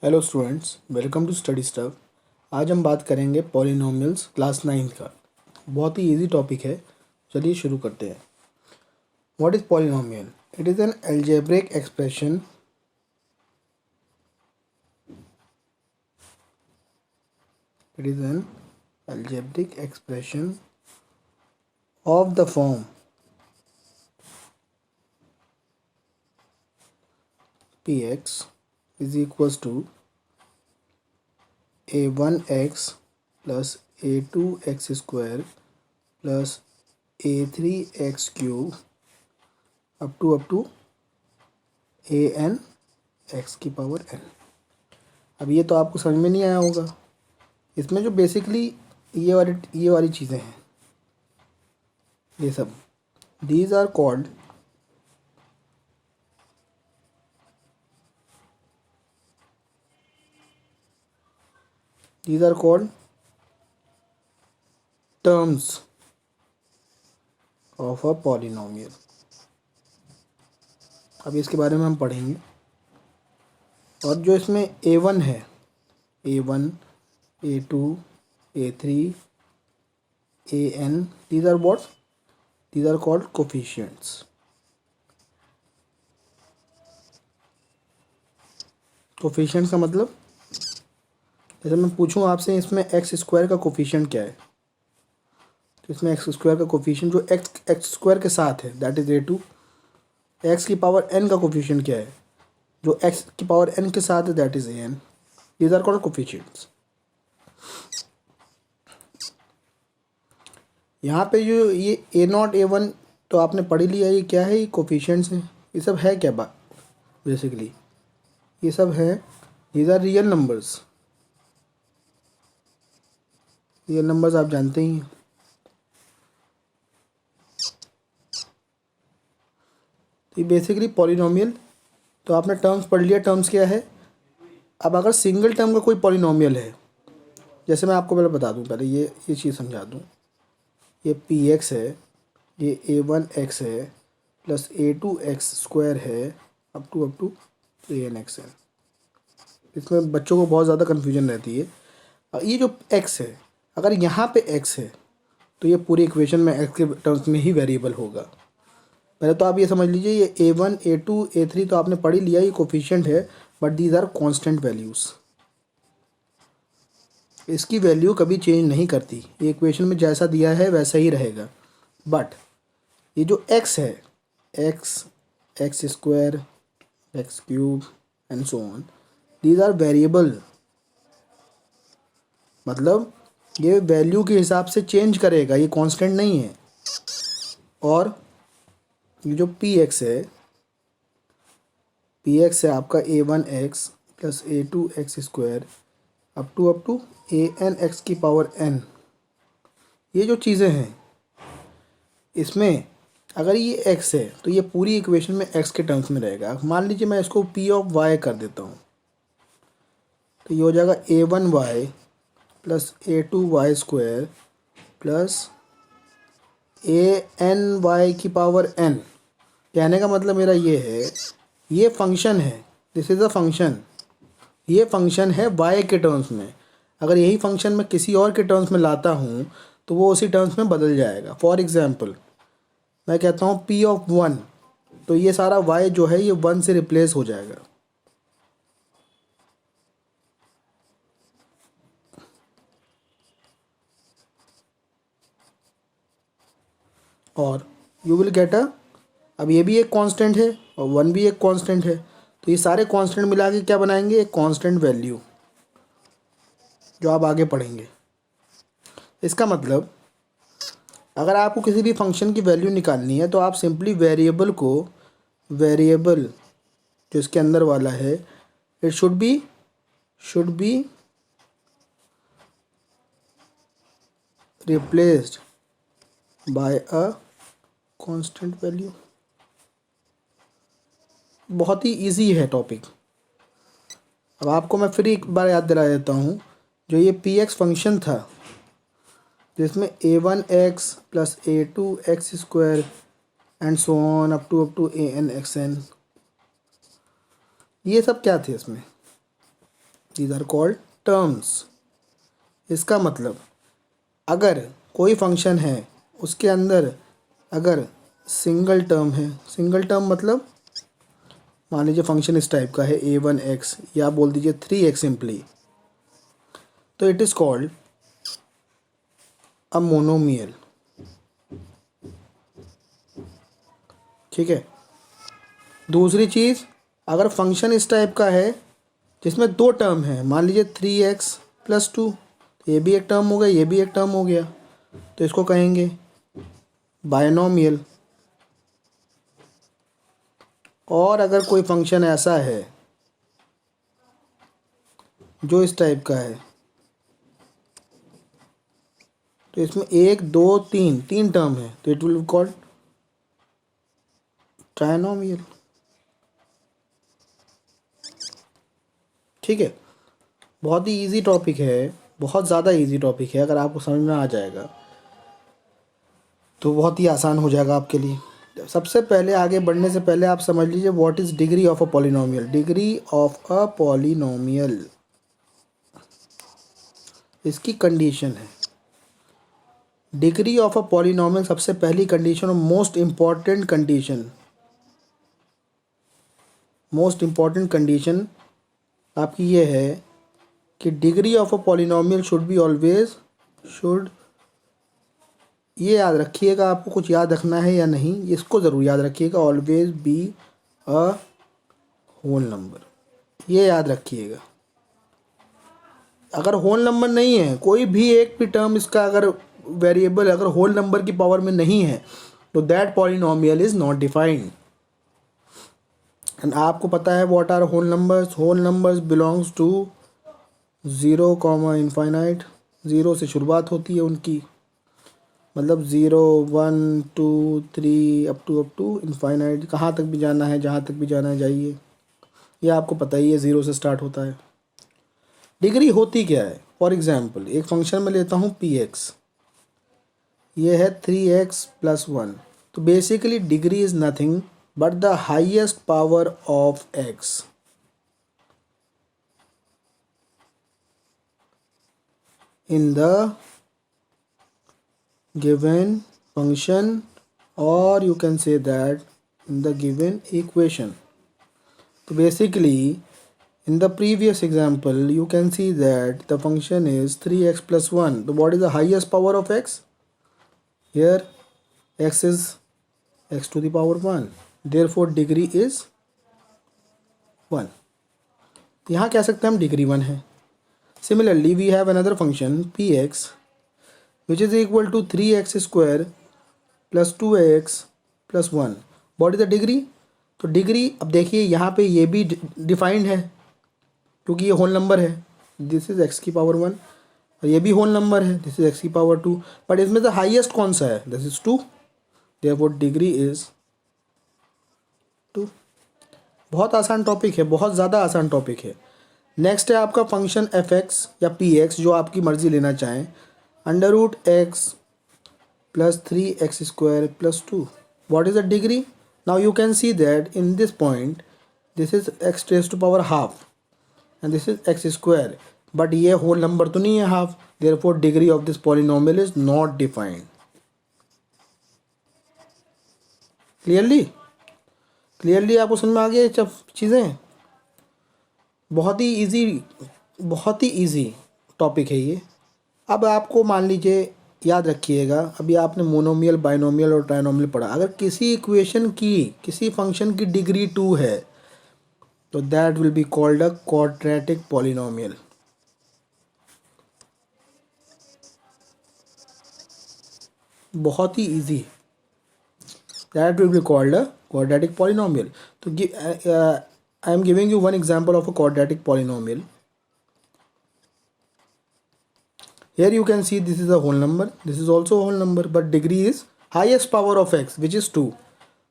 Hello students, welcome to study stuff. आज हम बात करेंगे पॉलिनोमियल्स क्लास 9 का। बहुत ही इजी टॉपिक है। चलिए शुरू करते हैं। What is polynomial? It is an algebraic expression of the form px is equals to a1x plus a2x square plus a3x cube up to an x की पावर n। अब ये तो आपको समझ में नहीं आया होगा। इसमें जो बेसिकली ये वाली चीज़ें हैं, ये सब these are called terms of a polynomial। अब इसके बारे में हम पढ़ेंगे। और जो इसमें a1 है, a1 a2 a3 an, these are what? These are called coefficients। Coefficients का मतलब, जैसे मैं पूछूं आपसे इसमें एक्स स्क्वायर का कोफिशिएंट क्या है, तो इसमें एक्स स्क्वायर का कोफिशिएंट जो एक्स स्क्वायर के साथ है दैट इज a2। एक्स की पावर n का कोफिशिएंट क्या है, जो एक्स की पावर n के साथ है that is an। These are called coefficients. यहाँ पे जो ये a0 a1 तो आपने पढ़ लिया, ये क्या है, ये कोफिशिएंट्स हैं। ये सब है क्या बात? बेसिकली ये सब है, these are real numbers. Real numbers आप जानते ही हैं। तो ये बेसिकली पॉलिनोमियल, तो आपने टर्म्स पढ़ लिया, टर्म्स क्या है। अब अगर सिंगल टर्म का कोई पॉलिनोमियल है, जैसे मैं आपको पहले बता दूं, पहले ये चीज़ समझा दूं। ये px है, ये a1x है प्लस a2x स्क्वायर है अप टू an(x) है। इसमें बच्चों को बहुत ज़्यादा कन्फ्यूजन रहती है। और ये जो x है, अगर यहाँ पे x है तो ये पूरी इक्वेशन में x के टर्म्स में ही वेरिएबल होगा। पहले तो आप ये समझ लीजिए, ये a1 a2 a3 तो आपने पढ़ ही लिया, ये कोफिशिएंट है, but these are constant values. इसकी वैल्यू कभी चेंज नहीं करती, ये इक्वेशन में जैसा दिया है वैसा ही रहेगा। बट ये जो x है, x square, x cube and so on, these are variable. मतलब ये वैल्यू के हिसाब से चेंज करेगा, ये कांस्टेंट नहीं है। और ये जो px है आपका a1x plus a2x square up to an(x) की पावर n। ये जो चीज़ें हैं, इसमें अगर ये x है तो ये पूरी इक्वेशन में x के टर्म्स में रहेगा। मान लीजिए मैं इसको p ऑफ y कर देता हूँ, तो ये हो जाएगा a1y plus a2y square plus an(y) की पावर n। कहने का मतलब मेरा ये है, ये फंक्शन है, दिस इज़ अ फंक्शन। ये फंक्शन है y के टर्म्स में। अगर यही फंक्शन मैं किसी और के टर्म्स में लाता हूँ तो वो उसी टर्म्स में बदल जाएगा। फॉर एग्ज़ाम्पल मैं कहता हूँ p ऑफ 1, तो ये सारा y जो है ये 1 से रिप्लेस हो जाएगा। और यू विल गेट अब ये भी एक कांस्टेंट है और 1 भी एक कांस्टेंट है, तो ये सारे कांस्टेंट मिला के क्या बनाएंगे, एक कांस्टेंट वैल्यू, जो आप आगे पढ़ेंगे। इसका मतलब अगर आपको किसी भी फंक्शन की वैल्यू निकालनी है तो आप सिंपली वेरिएबल जो इसके अंदर वाला है, it should be replaced by a constant value. बहुत ही इजी है टॉपिक। अब आपको मैं फिर एक बार याद दिला देता हूँ, जो ये px फंक्शन था जिसमें a1x plus a2x square and so on up to an(xn), ये सब क्या थे इसमें, दीज आर कॉल्ड टर्म्स। इसका मतलब अगर कोई फंक्शन है उसके अंदर अगर सिंगल टर्म है, सिंगल टर्म मतलब मान लीजिए फंक्शन इस टाइप का है a1x या बोल दीजिए 3x सिंपली, तो it is called a monomial. ठीक है। दूसरी चीज़, अगर फंक्शन इस टाइप का है जिसमें दो टर्म है, मान लीजिए 3x+2, ये भी एक टर्म हो गया, ये भी एक टर्म हो गया, तो इसको कहेंगे बायनोमियल। और अगर कोई फंक्शन ऐसा है जो इस टाइप का है, तो इसमें 1 2 3 टर्म है, तो it will be called trinomial. ठीक है। बहुत ही इजी टॉपिक है, बहुत ज़्यादा इजी टॉपिक है। अगर आपको समझ में आ जाएगा तो बहुत ही आसान हो जाएगा आपके लिए। सबसे पहले आगे बढ़ने से पहले आप समझ लीजिए what is degree of a polynomial. Degree of a polynomial, इसकी कंडीशन है। डिग्री ऑफ अ पॉलिनोमियल सबसे पहली कंडीशन और मोस्ट इम्पॉर्टेंट कंडीशन आपकी ये है कि degree of a polynomial should be always, ये याद रखिएगा, आपको कुछ याद रखना है या नहीं, इसको ज़रूर याद रखिएगा, always be a whole number, ये याद रखिएगा। अगर होल नंबर नहीं है, कोई भी एक भी टर्म इसका अगर वेरिएबल अगर होल नंबर की पावर में नहीं है, तो that polynomial is not defined. And आपको पता है what are whole numbers. Whole numbers belongs to 0, infinite. 0 से शुरुआत होती है उनकी, मतलब 0 1 2 3 अप टू इनफाइनाइट, कहाँ तक भी जाना है, जहाँ तक भी जाना है जाइए। ये आपको पता ही है, 0 से स्टार्ट होता है। डिग्री होती क्या है? फॉर एग्जाम्पल एक फंक्शन में लेता हूँ px, ये है 3x+1, तो basically degree is nothing but the highest power of x in the given function, or you can say that in the given equation. So basically in the previous example you can see that the function is 3x+1. So what is the highest power of x? Here x is x to the power 1, therefore degree is 1. यहाँ कह सकते हैं हम degree 1 है। Similarly we have another function px which is equal to 3x² + 2x + 1. What is the degree? तो degree, अब देखिए यहाँ पे ये भी डिफाइंड है क्योंकि ये होल नंबर है, दिस इज़ x की पावर 1, और ये भी होल नंबर है, दिस इज़ x की पावर 2, बट इसमें से हाईएस्ट कौन सा है? This is 2, therefore degree is 2। बहुत आसान टॉपिक है, बहुत ज़्यादा आसान टॉपिक है। नेक्स्ट है आपका फंक्शन f(x) या px, जो आपकी मर्ज़ी लेना चाहें, √x + 3x² + 2. What is the degree? Now you can see that in this point this is x⁻½ and this is x², but ये होल नंबर तो नहीं है half, therefore degree of this polynomial is not defined. Clearly आपको समझ में आ गया ये सब चीज़ें? बहुत ही इजी टॉपिक है ये। अब आपको मान लीजिए, याद रखिएगा, अभी आपने मोनोमियल, बाइनोमियल और ट्राइनोमियल पढ़ा। अगर किसी इक्वेशन की, किसी फंक्शन की डिग्री 2 है तो that will be called a quadratic polynomial. बहुत ही easy, that will be called a quadratic polynomial. तो I am giving you one example of a quadratic polynomial. Here you can see this is a whole number, this is also a whole number, but degree is highest power of x which is 2.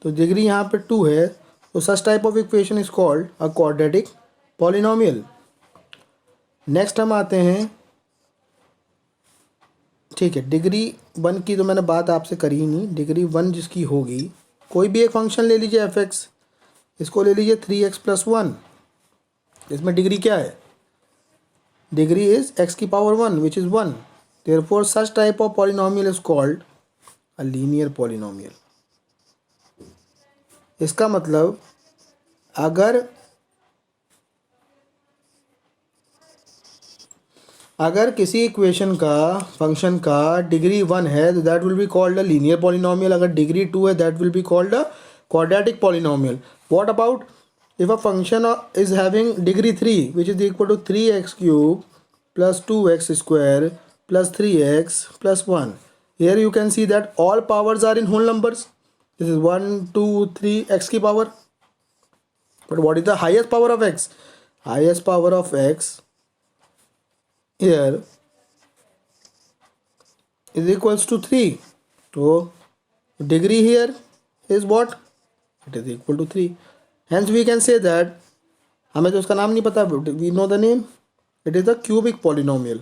तो degree यहाँ पे 2 है, तो such type of equation is called a quadratic polynomial. Next हम आते हैं, ठीक है, डिग्री 1 की तो मैंने बात आपसे करी ही नहीं। डिग्री 1 जिसकी होगी, कोई भी एक फंक्शन ले लीजिए f(x), इसको ले लीजिए 3x+1, इसमें डिग्री क्या है? degree is x की power 1 which is 1. Therefore such type of polynomial is called a linear polynomial. इसका मतलब अगर किसी इक्वेशन का फंक्शन का डिग्री 1 है तो that will be called a linear polynomial. अगर डिग्री 2 है that will be called a quadratic polynomial. What about if a function is having degree 3 which is equal to 3x cube plus 2x square plus 3x plus 1. Here you can see that all powers are in whole numbers. This is 1 2 3 x की power. But what is the highest power of x? Highest power of x here is equals to 3. So degree here is what? It is equal to 3. Hence we can say that हमें तो उसका नाम नहीं पता, we know the name. It is a cubic polynomial.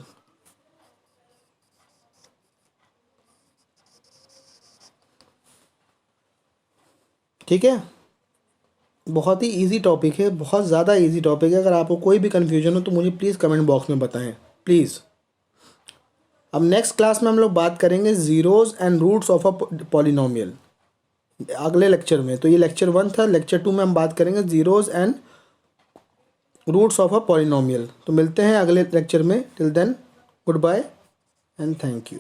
ठीक है, बहुत ही इजी टॉपिक है, बहुत ज़्यादा इजी टॉपिक है. अगर आपको कोई भी कन्फ्यूजन हो तो मुझे प्लीज़ कमेंट बॉक्स में बताएं प्लीज़. अब नेक्स्ट क्लास में हम लोग बात करेंगे zeros and roots of a polynomial अगले लेक्चर में. तो ये लेक्चर 1 था. लेक्चर 2 में हम बात करेंगे zeros and roots of a polynomial. तो मिलते हैं अगले लेक्चर में. Till then goodbye and thank you.